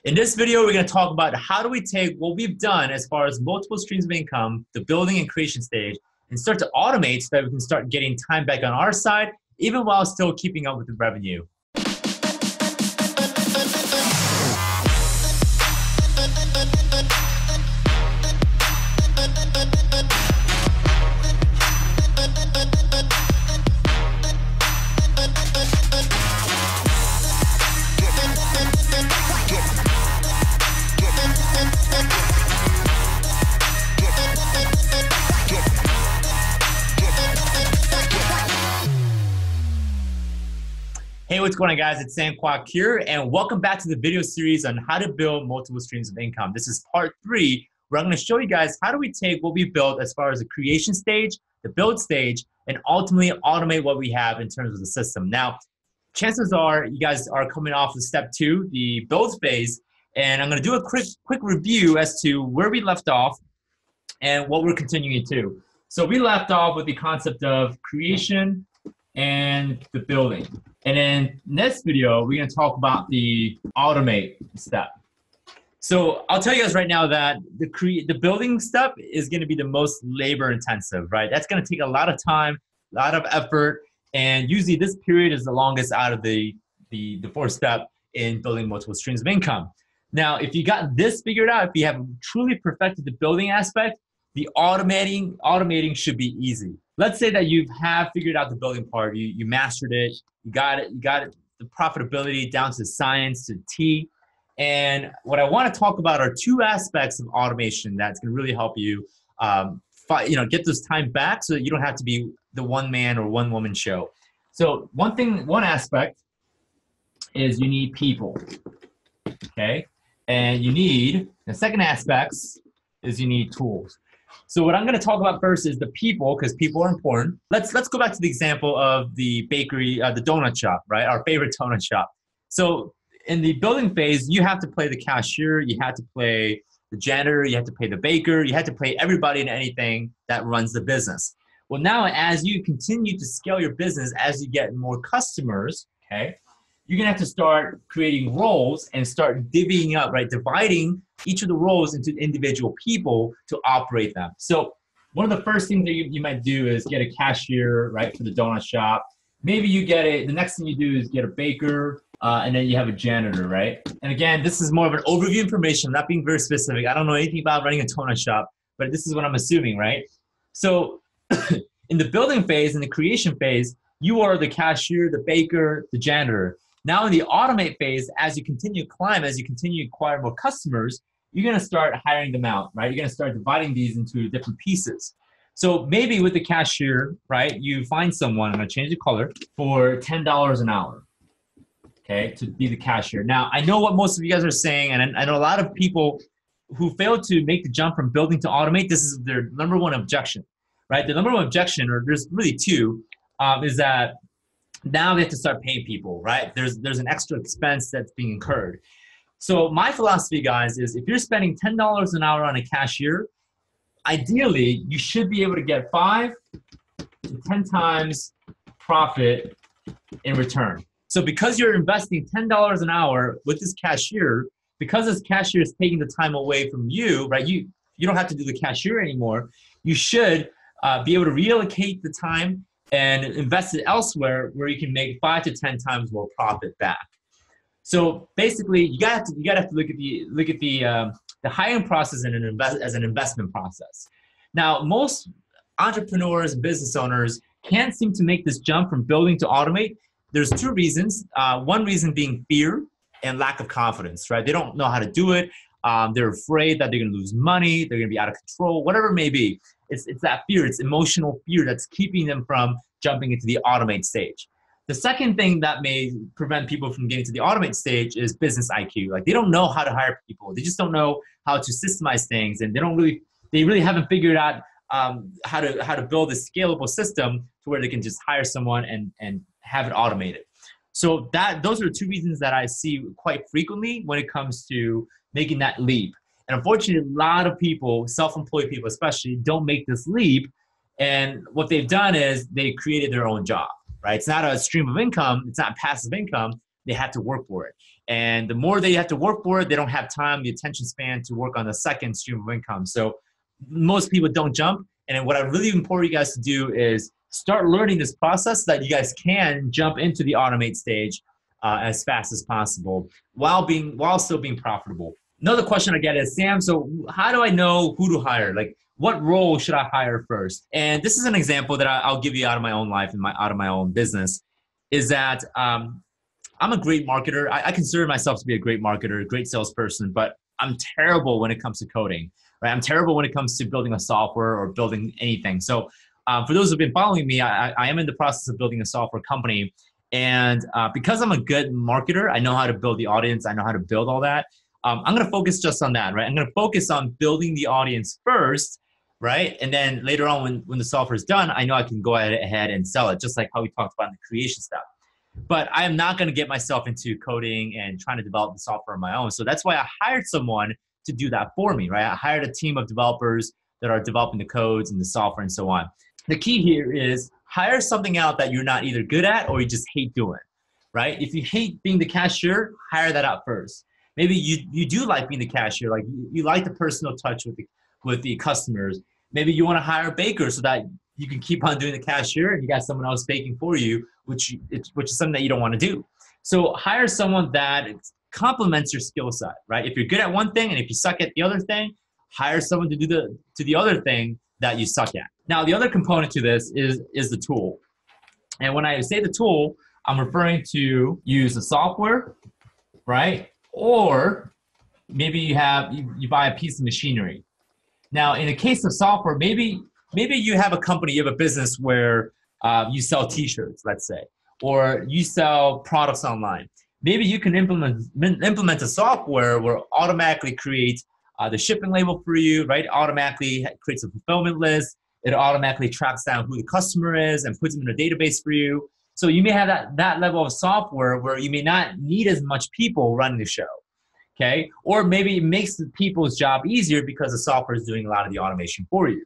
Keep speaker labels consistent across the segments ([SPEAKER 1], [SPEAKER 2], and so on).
[SPEAKER 1] In this video, we're going to talk about how do we take what we've done as far as multiple streams of income, the building and creation stage, and start to automate so that we can start getting time back on our side, even while still keeping up with the revenue. Hey, what's going on, guys? It's Sam Kwak here, and welcome back to the video series on how to build multiple streams of income. This is part 3, where I'm going to show you guys how do we take what we built as far as the creation stage, the build stage, and ultimately automate what we have in terms of the system. Now, chances are you guys are coming off of step 2, the build phase, and I'm going to do a quick review as to where we left off and what we're continuing to. So we left off with the concept of creation and the building. And in this video, we're going to talk about the automate step. So I'll tell you guys right now that the building step is going to be the most labor intensive, right? That's going to take a lot of time, a lot of effort, and usually this period is the longest out of the 4th step in building multiple streams of income. Now, if you got this figured out, if you have truly perfected the building aspect, the automating should be easy. Let's say that you have figured out the building part, you mastered it, you got it, the profitability down to science, to T. And what I want to talk about are 2 aspects of automation that's going to really help you, get this time back so that you don't have to be the one-man or one-woman show. So one aspect is you need people, okay? And the second aspect is you need tools. So what I'm going to talk about first is the people, because people are important. Let's go back to the example of the bakery, the donut shop, right? Our favorite donut shop. So in the building phase, you have to play the cashier, you have to play the janitor, you have to play the baker, you have to play everybody and anything that runs the business. Well, now as you continue to scale your business, as you get more customers, okay, you're going to have to start creating roles and start divvying up, right? Dividing each of the roles into individual people to operate them. So one of the first things that you might do is get a cashier, right, for the donut shop. Maybe you get the next thing you do is get a baker, and then you have a janitor, right? And again, this is more of an overview information. I'm not being very specific. I don't know anything about running a donut shop, but this is what I'm assuming, right? So in the building phase, in the creation phase, you are the cashier, the baker, the janitor. Now in the automate phase, as you continue to climb, as you continue to acquire more customers, you're going to start hiring them out, right? You're going to start dividing these into different pieces. So maybe with the cashier, right, you find someone, I'm going to change the color, for $10 an hour, okay, to be the cashier. Now, I know what most of you guys are saying, and I know a lot of people who fail to make the jump from building to automate, this is their number one objection, right? The number one objection, or there's really 2, is that now they have to start paying people, right? There's an extra expense that's being incurred. So my philosophy, guys, is if you're spending $10 an hour on a cashier, ideally, you should be able to get 5 to 10 times profit in return. So because you're investing $10 an hour with this cashier, because this cashier is taking the time away from you, right? You don't have to do the cashier anymore. You should be able to reallocate the time and invest it elsewhere where you can make 5 to 10 times more profit back. So basically, you gotta have to look at the hiring process as an investment process. Now, most entrepreneurs and business owners can't seem to make this jump from building to automate. There's 2 reasons. One reason being fear and lack of confidence, right? They don't know how to do it. They're afraid that they're going to lose money. They're going to be out of control, whatever it may be. It's that fear. It's emotional fear that's keeping them from jumping into the automate stage. The second thing that may prevent people from getting to the automate stage is business IQ. Like, they don't know how to hire people. They just don't know how to systemize things, and they really haven't figured out how to build a scalable system to where they can just hire someone and have it automated. So those are 2 reasons that I see quite frequently when it comes to making that leap. And unfortunately, a lot of people, self-employed people especially, don't make this leap. And what they've done is they created their own job, right? It's not a stream of income. It's not passive income. They had to work for it. And the more they have to work for it, they don't have time, the attention span to work on the second stream of income. So most people don't jump. And then what I really implore you guys to do is start learning this process so that you guys can jump into the automate stage as fast as possible while still being profitable. Another question I get is, Sam, so how do I know who to hire? Like, what role should I hire first? And this is an example that I'll give you out of my own life and out of my own business, is that I'm a great marketer. I consider myself to be a great marketer, a great salesperson, but I'm terrible when it comes to coding, right? I'm terrible when it comes to building a software or building anything. So for those who've been following me, I am in the process of building a software company. And because I'm a good marketer, I know how to build the audience. I know how to build all that. I'm going to focus just on that, right? I'm going to focus on building the audience first, right? And then later on, when the software is done, I know I can go ahead and sell it, just like how we talked about in the creation step. But I am not going to get myself into coding and trying to develop the software on my own. So that's why I hired someone to do that for me, right? I hired a team of developers that are developing the codes and the software and so on. The key here is hire something out that you're not either good at or you just hate doing, right? If you hate being the cashier, hire that out first. Maybe you do like being the cashier, like you like the personal touch with the customers. Maybe you want to hire a baker so that you can keep on doing the cashier and you got someone else baking for you, which is something that you don't want to do. So hire someone that complements your skill set, right? If you're good at one thing and if you suck at the other thing, hire someone to do the other thing that you suck at. Now, the other component to this is the tool. And when I say the tool, I'm referring to use the software, right? Or maybe you buy a piece of machinery. Now, in the case of software, maybe you have a company, you have a business where you sell t-shirts, let's say, or you sell products online. Maybe you can implement a software where it automatically creates the shipping label for you, right? Automatically creates a fulfillment list. It automatically tracks down who the customer is and puts them in a database for you. So you may have that level of software where you may not need as much people running the show, okay? Or maybe it makes the people's job easier because the software is doing a lot of the automation for you.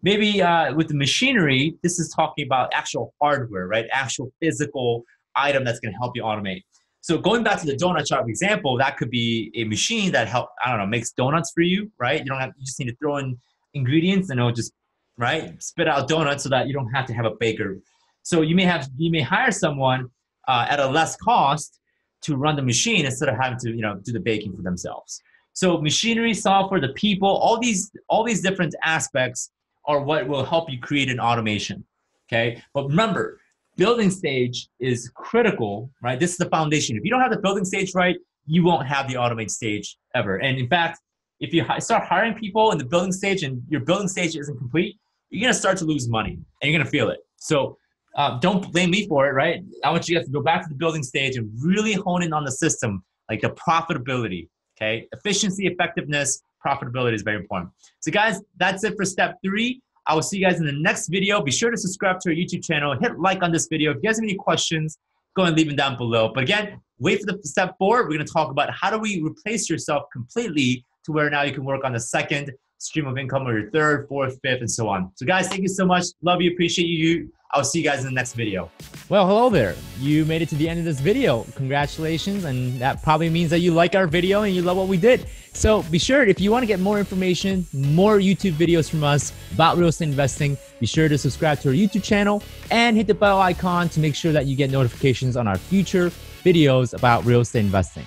[SPEAKER 1] Maybe with the machinery, this is talking about actual hardware, right? Actual physical item that's gonna help you automate. So going back to the donut shop example, that could be a machine that makes donuts for you, right? You just need to throw in ingredients and it'll just, right, spit out donuts so that you don't have to have a baker. So you may hire someone at a less cost to run the machine instead of having to do the baking for themselves. So machinery, software, the people, all these different aspects are what will help you create an automation. Okay, but remember, building stage is critical, right? This is the foundation. If you don't have the building stage right, you won't have the automate stage ever. And in fact, if you start hiring people in the building stage and your building stage isn't complete, you're gonna start to lose money and you're gonna feel it. So don't blame me for it, right? I want you guys to go back to the building stage and really hone in on the system, like the profitability, okay? Efficiency, effectiveness, profitability is very important. So guys, that's it for step 3. I will see you guys in the next video. Be sure to subscribe to our YouTube channel. Hit like on this video. If you guys have any questions, go and leave them down below. But again, wait for the step 4. We're going to talk about how do we replace yourself completely to where now you can work on the second stream of income or your third, fourth, fifth, and so on. So guys, thank you so much. Love you. Appreciate you. I'll see you guys in the next video.
[SPEAKER 2] Well, hello there. You made it to the end of this video. Congratulations. And that probably means that you like our video and you love what we did. So be sure, if you want to get more information, more YouTube videos from us about real estate investing, be sure to subscribe to our YouTube channel and hit the bell icon to make sure that you get notifications on our future videos about real estate investing.